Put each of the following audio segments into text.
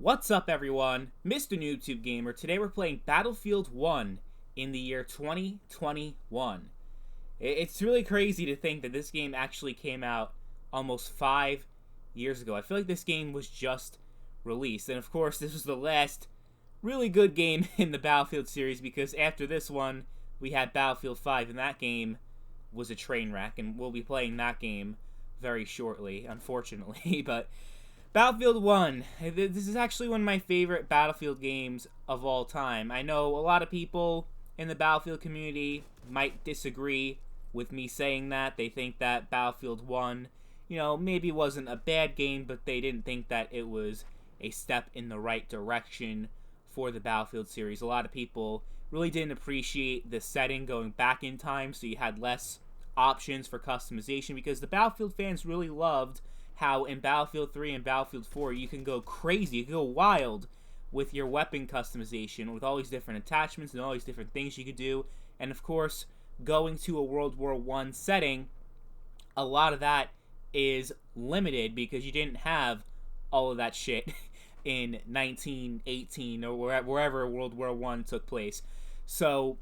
What's up, everyone? Mr. YouTube Gamer. Today we're playing Battlefield 1 in the year 2021. It's really crazy to think that this game actually came out almost 5 years ago. I feel like this game was just released. And of course, this was the last really good game in the Battlefield series, because after this one, we had Battlefield 5, and that game was a train wreck, and we'll be playing that game very shortly, unfortunately. But Battlefield 1, this is actually one of my favorite Battlefield games of all time. I know a lot of people in the Battlefield community might disagree with me saying that. They think that Battlefield 1, maybe wasn't a bad game, but they didn't think that it was a step in the right direction for the Battlefield series. A lot of people really didn't appreciate the setting going back in time, so you had less options for customization, because the Battlefield fans really loved how in Battlefield 3 and Battlefield 4 you can go crazy, you can go wild with your weapon customization, with all these different attachments and all these different things you could do. And of course, going to a World War I setting, a lot of that is limited because you didn't have all of that shit in 1918 or wherever World War I took place. So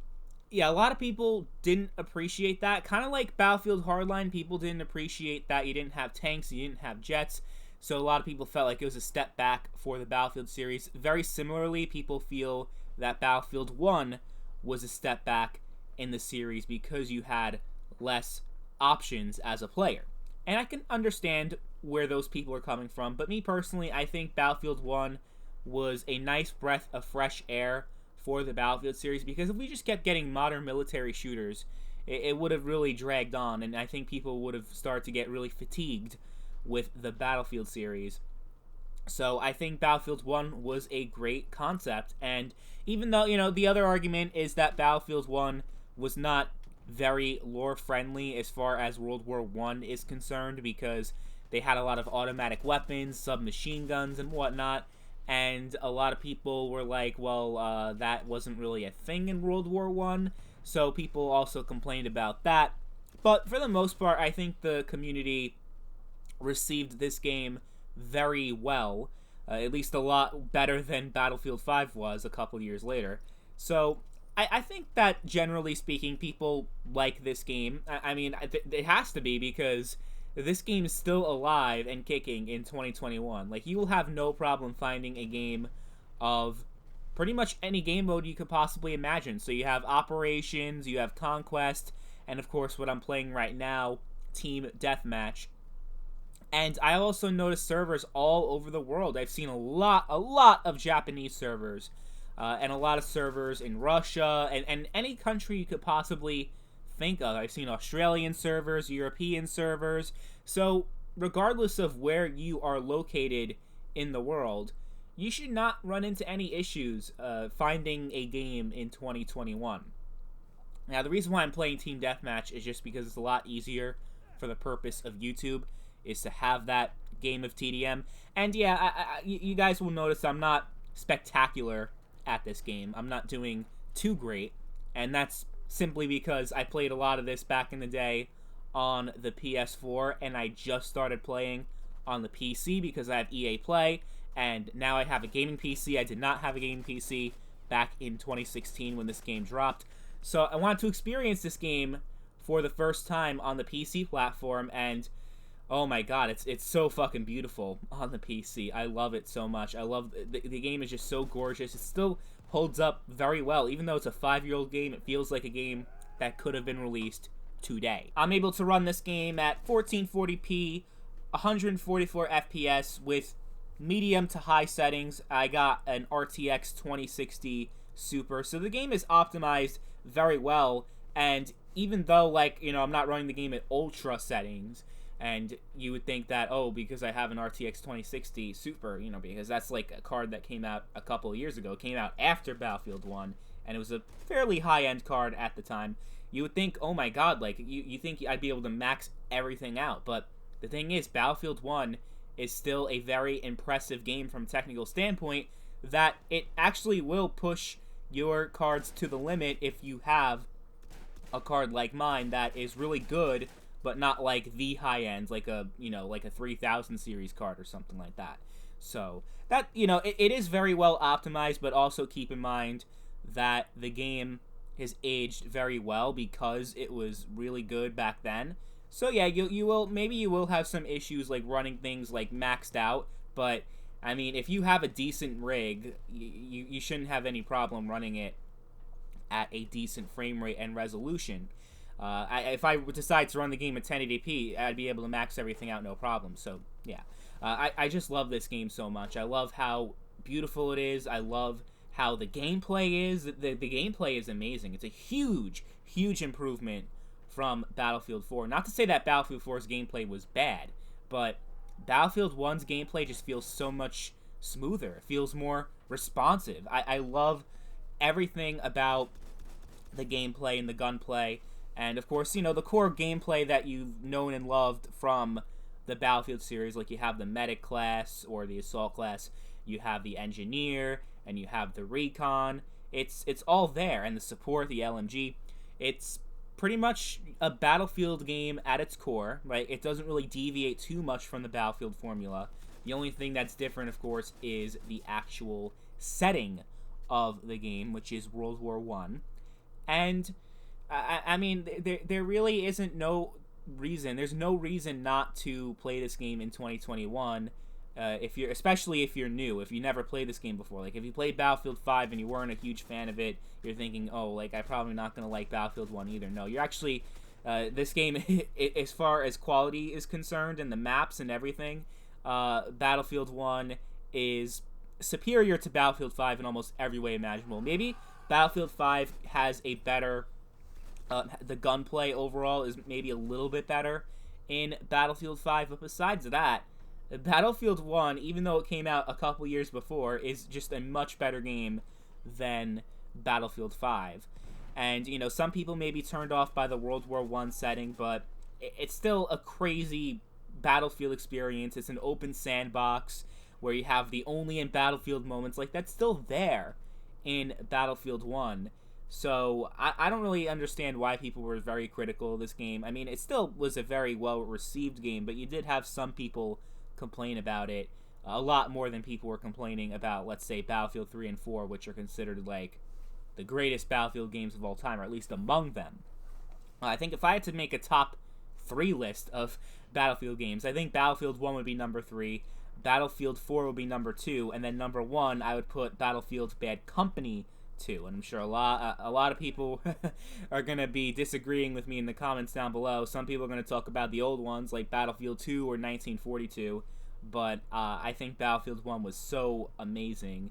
yeah, a lot of people didn't appreciate that. Kind of like Battlefield Hardline, people didn't appreciate that you didn't have tanks, you didn't have jets. So a lot of people felt like it was a step back for the Battlefield series. Very similarly, people feel that Battlefield 1 was a step back in the series because you had less options as a player. And I can understand where those people are coming from, but me personally, I think Battlefield 1 was a nice breath of fresh air for the Battlefield series, because if we just kept getting modern military shooters, it would have really dragged on, and I think people would have started to get really fatigued with the Battlefield series. So I think Battlefield 1 was a great concept, and even though, the other argument is that Battlefield 1 was not very lore-friendly as far as World War I is concerned, because they had a lot of automatic weapons, submachine guns, and whatnot. And a lot of people were like, well, that wasn't really a thing in World War I, so people also complained about that. But for the most part, I think the community received this game very well, at least a lot better than Battlefield 5 was a couple years later. So I think that, generally speaking, people like this game. I mean, it has to be, because this game is still alive and kicking in 2021. Like, you will have no problem finding a game of pretty much any game mode you could possibly imagine. So you have Operations, you have Conquest, and of course what I'm playing right now, Team Deathmatch. And I also noticed servers all over the world. I've seen a lot of Japanese servers, and a lot of servers in Russia, and any country you could possibly think of. I've seen Australian servers, European servers. So regardless of where you are located in the world, you should not run into any issues finding a game in 2021. Now, the reason why I'm playing Team Deathmatch is just because it's a lot easier for the purpose of YouTube, is to have that game of TDM. And yeah, you guys will notice I'm not spectacular at this game. I'm not doing too great, and that's simply because I played a lot of this back in the day on the PS4, and I just started playing on the PC because I have EA Play, and now I have a gaming PC. I did not have a gaming PC back in 2016 when this game dropped. So I wanted to experience this game for the first time on the PC platform, and oh my god, it's so fucking beautiful on the PC. I love it so much. I love the game is just so gorgeous. It still holds up very well. Even though it's a 5-year-old game, it feels like a game that could have been released today. I'm able to run this game at 1440p, 144 FPS with medium to high settings. I got an RTX 2060 Super, so the game is optimized very well. And even though, I'm not running the game at ultra settings, and you would think that, oh, because I have an RTX 2060 Super, because that's like a card that came out a couple of years ago. It came out after Battlefield 1, and it was a fairly high-end card at the time. You would think, oh my god, you think I'd be able to max everything out. But the thing is, Battlefield 1 is still a very impressive game from a technical standpoint, that it actually will push your cards to the limit if you have a card like mine that is really good, but not like the high end, like a 3000 series card or something like that. So that, it is very well optimized, but also keep in mind that the game has aged very well because it was really good back then. So yeah, you will have some issues like running things like maxed out, but I mean, if you have a decent rig, you shouldn't have any problem running it at a decent frame rate and resolution. If I decide to run the game at 1080p, I'd be able to max everything out no problem. So yeah, I just love this game so much. I love how beautiful it is. I love how the gameplay is. The gameplay is amazing. It's a huge improvement from Battlefield 4. Not to say that Battlefield 4's gameplay was bad, but Battlefield 1's gameplay just feels so much smoother. It feels more responsive. I love everything about the gameplay and the gunplay. And of course, the core gameplay that you've known and loved from the Battlefield series, like you have the medic class or the assault class, you have the engineer, and you have the recon. It's all there, and the support, the LMG. It's pretty much a Battlefield game at its core, right? It doesn't really deviate too much from the Battlefield formula. The only thing that's different, of course, is the actual setting of the game, which is World War One. And I mean, there really isn't no reason. There's no reason not to play this game in 2021. Especially if you're new, if you never played this game before. Like, if you played Battlefield 5 and you weren't a huge fan of it, you're thinking, oh, like, I'm probably not going to like Battlefield 1 either. No, you're actually, this game, as far as quality is concerned and the maps and everything, Battlefield 1 is superior to Battlefield 5 in almost every way imaginable. Maybe Battlefield 5 has a better, the gunplay overall is maybe a little bit better in Battlefield 5, but besides that, Battlefield 1, even though it came out a couple years before, is just a much better game than Battlefield 5. And, some people may be turned off by the World War I setting, but it's still a crazy Battlefield experience. It's an open sandbox where you have the only in Battlefield moments. Like, that's still there in Battlefield 1. So, I don't really understand why people were very critical of this game. I mean, it still was a very well-received game, but you did have some people complain about it a lot more than people were complaining about, let's say, Battlefield 3 and 4, which are considered, like, the greatest Battlefield games of all time, or at least among them. I think if I had to make a top 3 list of Battlefield games, I think Battlefield 1 would be number 3, Battlefield 4 would be number 2, and then number 1, I would put Battlefield Bad Company 2. And I'm sure a lot of people are going to be disagreeing with me in the comments down below. Some people are going to talk about the old ones, like Battlefield 2 or 1942, but I think Battlefield 1 was so amazing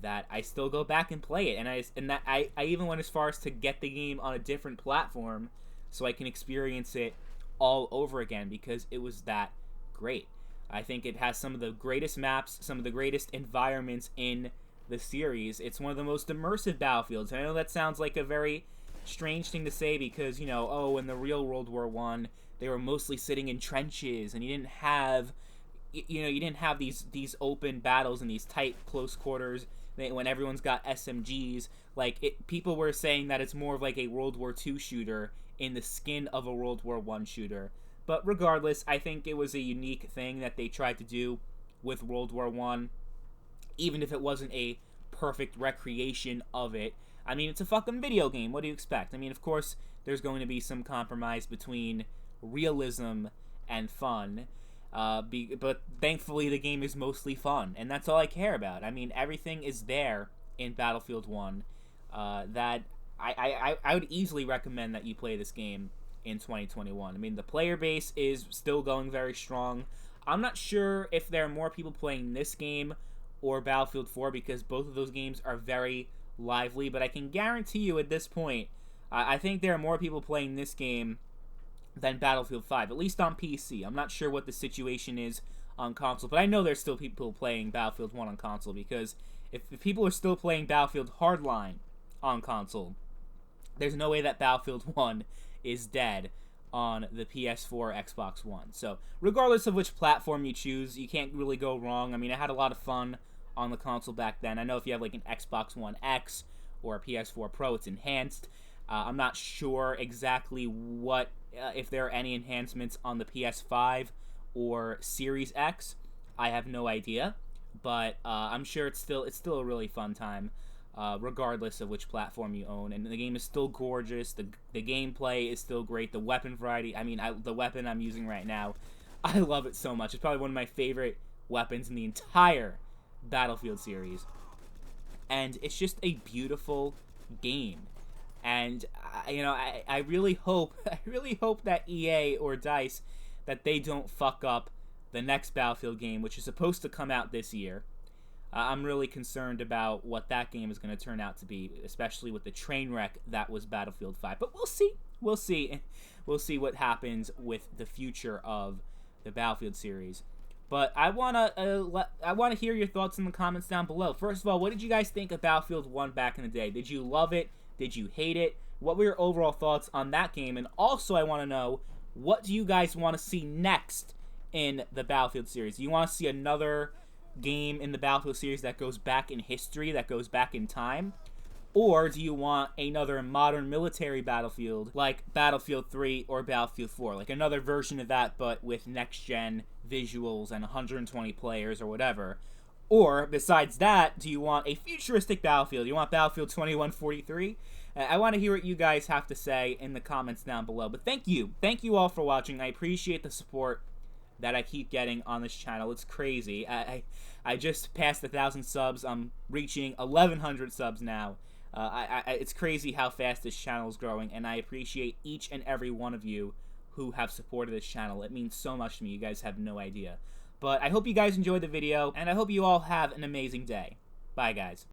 that I still go back and play it, and I even went as far as to get the game on a different platform so I can experience it all over again, because it was that great. I think it has some of the greatest maps, some of the greatest environments in the series. It's one of the most immersive Battlefields. And I know that sounds like a very strange thing to say because, in the real World War One, they were mostly sitting in trenches, and you didn't have these open battles in these tight close quarters when everyone's got SMGs. Like, people were saying that it's more of like a World War II shooter in the skin of a World War I shooter. But regardless, I think it was a unique thing that they tried to do with World War I, even if it wasn't a perfect recreation of it. I mean, it's a fucking video game. What do you expect? I mean, of course, there's going to be some compromise between realism and fun. But thankfully, the game is mostly fun, and that's all I care about. I mean, everything is there in Battlefield 1 that I would easily recommend that you play this game in 2021. I mean, the player base is still going very strong. I'm not sure if there are more people playing this game or Battlefield 4, because both of those games are very lively, but I can guarantee you at this point, I think there are more people playing this game than Battlefield 5, at least on PC. I'm not sure what the situation is on console, but I know there's still people playing Battlefield 1 on console, because if people are still playing Battlefield Hardline on console, there's no way that Battlefield 1 is dead on the PS4, Xbox One. So, regardless of which platform you choose, you can't really go wrong. I mean, I had a lot of fun on the console back then. I know if you have like an Xbox One X or a PS4 Pro, it's enhanced. I'm not sure exactly what, if there are any enhancements on the PS5 or Series X. I have no idea. but I'm sure it's still a really fun time, regardless of which platform you own. And the game is still gorgeous. The gameplay is still great. The weapon variety. I mean, the weapon I'm using right now, I love it so much. It's probably one of my favorite weapons in the entire Battlefield series, and it's just a beautiful game. And I really hope that EA or DICE, that they don't fuck up the next Battlefield game, which is supposed to come out this year. I'm really concerned about what that game is going to turn out to be, especially with the train wreck that was Battlefield 5. But we'll see. We'll see. We'll see what happens with the future of the Battlefield series. But I wanna hear your thoughts in the comments down below. First of all, what did you guys think of Battlefield 1 back in the day? Did you love it? Did you hate it? What were your overall thoughts on that game? And also, I want to know, what do you guys want to see next in the Battlefield series? Do you want to see another game in the Battlefield series that goes back in history, that goes back in time? Or do you want another modern military Battlefield, like Battlefield 3 or Battlefield 4? Like another version of that, but with next-gen visuals and 120 players or whatever. Or, besides that, do you want a futuristic Battlefield? You want Battlefield 2143? I want to hear what you guys have to say in the comments down below. But thank you. Thank you all for watching. I appreciate the support that I keep getting on this channel. It's crazy. I just passed 1,000 subs. I'm reaching 1,100 subs now. It's crazy how fast this channel is growing, and I appreciate each and every one of you who have supported this channel. It means so much to me. You guys have no idea. But I hope you guys enjoyed the video, and I hope you all have an amazing day. Bye, guys.